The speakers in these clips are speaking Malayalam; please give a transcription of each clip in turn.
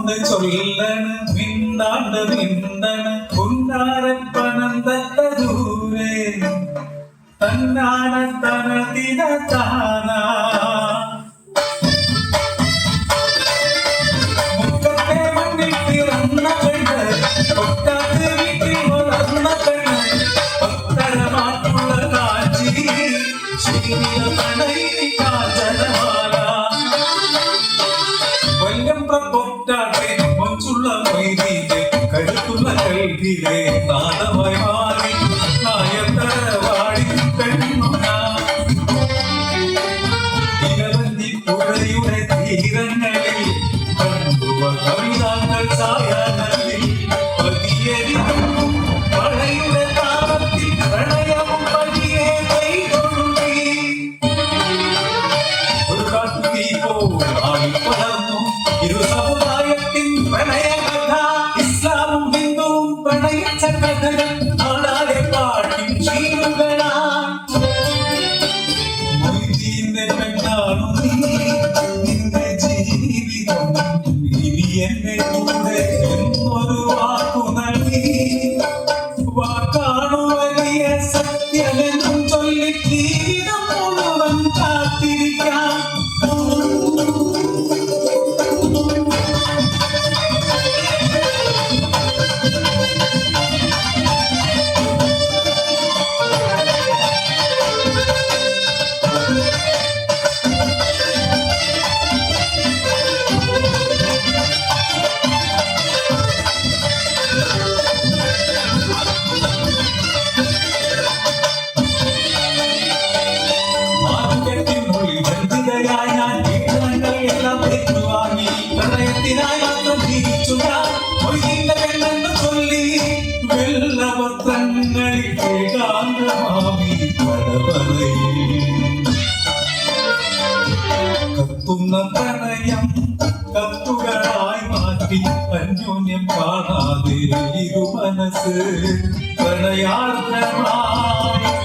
ഒന്ന് ചൊല്ലണ് മിണ്ടാണ്ട് മിണ്ടണ് പുന്നാരപ്പനന്തത്ത ദൂരെ തന്നാന തനതിന താന മുക്കത്തെ മണ്ണിൽ പിറന്ന പെണ്ണ് ഒക്കാത്ത വീട്ടിൽ വളർന്ന പെണ്ണ് ഒത്തരമാറ്റുള്ള കാഞ്ചി ശീല പ്രണയി കാഞ്ചനമാല വല്ലം പ്രൊട്ടാട്ടെ മൊഞ്ചുള്ള മൈതിയിലെ കരുത്തുള്ള കൽവിലെ നാദമായി മാറി നായത്തരവാടി പെണ്ണുണ ഇലവന്തി പുഴയുടെ തീരങ്ങളിൽ കണ്ടുവ കവിതാക്കൾ സായാഹ്നത്തിൽ പതിയരിക്കും മഴയുടെ താളത്തിൽ പ്രണയവും പതിയെ കൈകൊള്ളി ഒരു കാട്ടുതീ പോൽ ആളിപ്പടർന്നു ഇരു സമുദായത്തിൻ പ്രണയകഥ ഇസ്ലാമും ഹിന്ദുവും പ്രണയിച്ച കഥകൾ നാടാലെ പാട്ടിൻ ശീലുകളാണ് മൊയ്തീന്റെ പെണ്ണാണു നീ നിന്റെ ജീവിതം ഇനി എന്നെ കൂടെ എന്നൊരു വാക്കു നൽകി വാക്കാണു വലിയ സത്യമെന്നും ചൊല്ലി ജീവിതം മുഴുവൻ കാത്തിരിക്കാം പ്രണയത്തിനായി മാത്രം ജീവിച്ചു ഞാൻ മൊയ്തീന്റെ പെണ്ണെന്ന് ചൊല്ലി വെള്ളവസ്ത്രങ്ങളിൽ ഏകാന്തമാമി കടവറയിൽ കത്തുന്ന പ്രണയം കത്തുകളായി മാറ്റി അന്യോന്യം കാണാതെ ഇരു മനസ്സ് പ്രണയാർദ്രമായി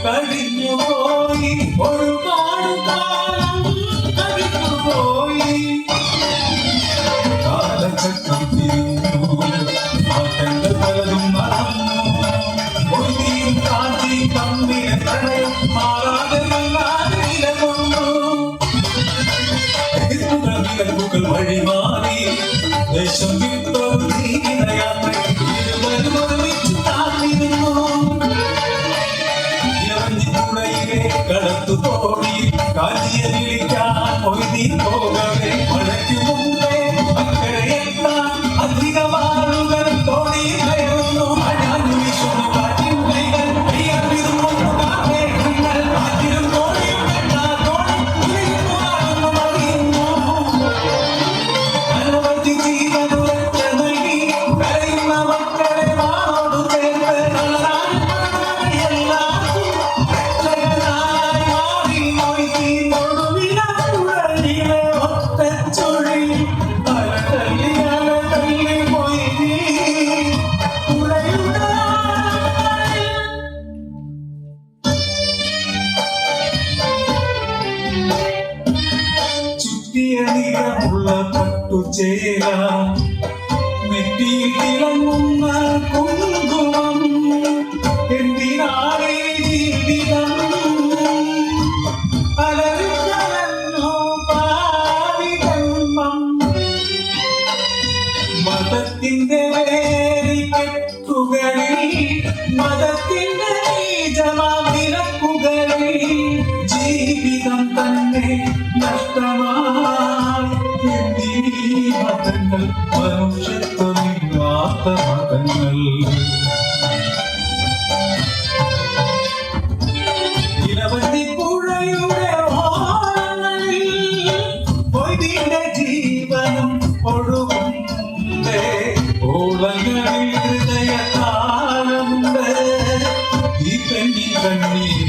കഴിഞ്ഞുപോയി ഒരുപാട് കാലം കഴിഞ്ഞുപോയി കാലചക്രം തിരിഞ്ഞു മാറ്റങ്ങൾ പലതും നടന്നു മൊയ്തീൻ കാഞ്ചി തമ്മിലെ പ്രണയം മാറാതെ നല്ലാതെ നിലകൊണ്ടു എതിർപ്പുകൾ വിലക്കുകൾ വഴിമാറി ദേശം വിട്ടൊരു ജീവിതയാത്ര ഇരുവരും ഒരുമിച്ച് താഴ്ന്നിരുന്നു ഇലവഞ്ചിപ്പുഴയിലെ കടത്തു തോണി കാഞ്ചിയെ വിളിക്കാൻ മൊയ്തീൻ പോകവേ മഴയ്ക്കു മുമ്പേ അക്കരയെത്താൻ അധികമാളുകൾ തോണിയിൽ കയറുന്നു അഴാഞ്ഞു വിശുന്നു കാറ്റിൻ കൈകൾ കയ്യറിയുന്നു കാറ്റേങ്ങൾ കാറ്റിലും തോണിയും വേണ്ട തോണി ഉയരുന്നു ആണെന്ന് അറിയുന്നു അനവധി ജീവനുരച്ച നൽകി കരയുന്ന മക്കളെ വാളോട് ചേർത്ത് എല്ലാവർക്കും രക്ഷകനായി മാറി മൊയ്തീൻ ഒടുവിലെ ഒറ്റച്ചൊഴി ചുറ്റിയ നിറമുള്ള പട്ടുചേല നെറ്റിയിൽ തിളങ്ങുന്ന കുങ്കുമം എന്തിനാണ് ജീവിതം അലറിക്കലഞ്ഞു പാവികമ്പം മതത്തിന്റെ വേലിക്കെട്ടുകളിൽ മതത്തിന്റെ നീചമാവിലക്കുകളിൽ ജീവിതം തന്നെ നഷ്ടമായി എന്തിനീ മതങ്ങൾ മനുഷ്യത്വമില്ലാത്ത മതങ്ങൾ ഇലവന്തിപ്പുഴയുടെ ഓളങ്ങളിൽ മൊയ്തീന്റെ ജീവനും ഒഴുകുന്നുണ്ട് ഓളങ്ങളിൽ ഹൃദയതാളമുണ്ട് ഈ പെണ്ണി കണ്ണീർക്കിനാവുണ്ട്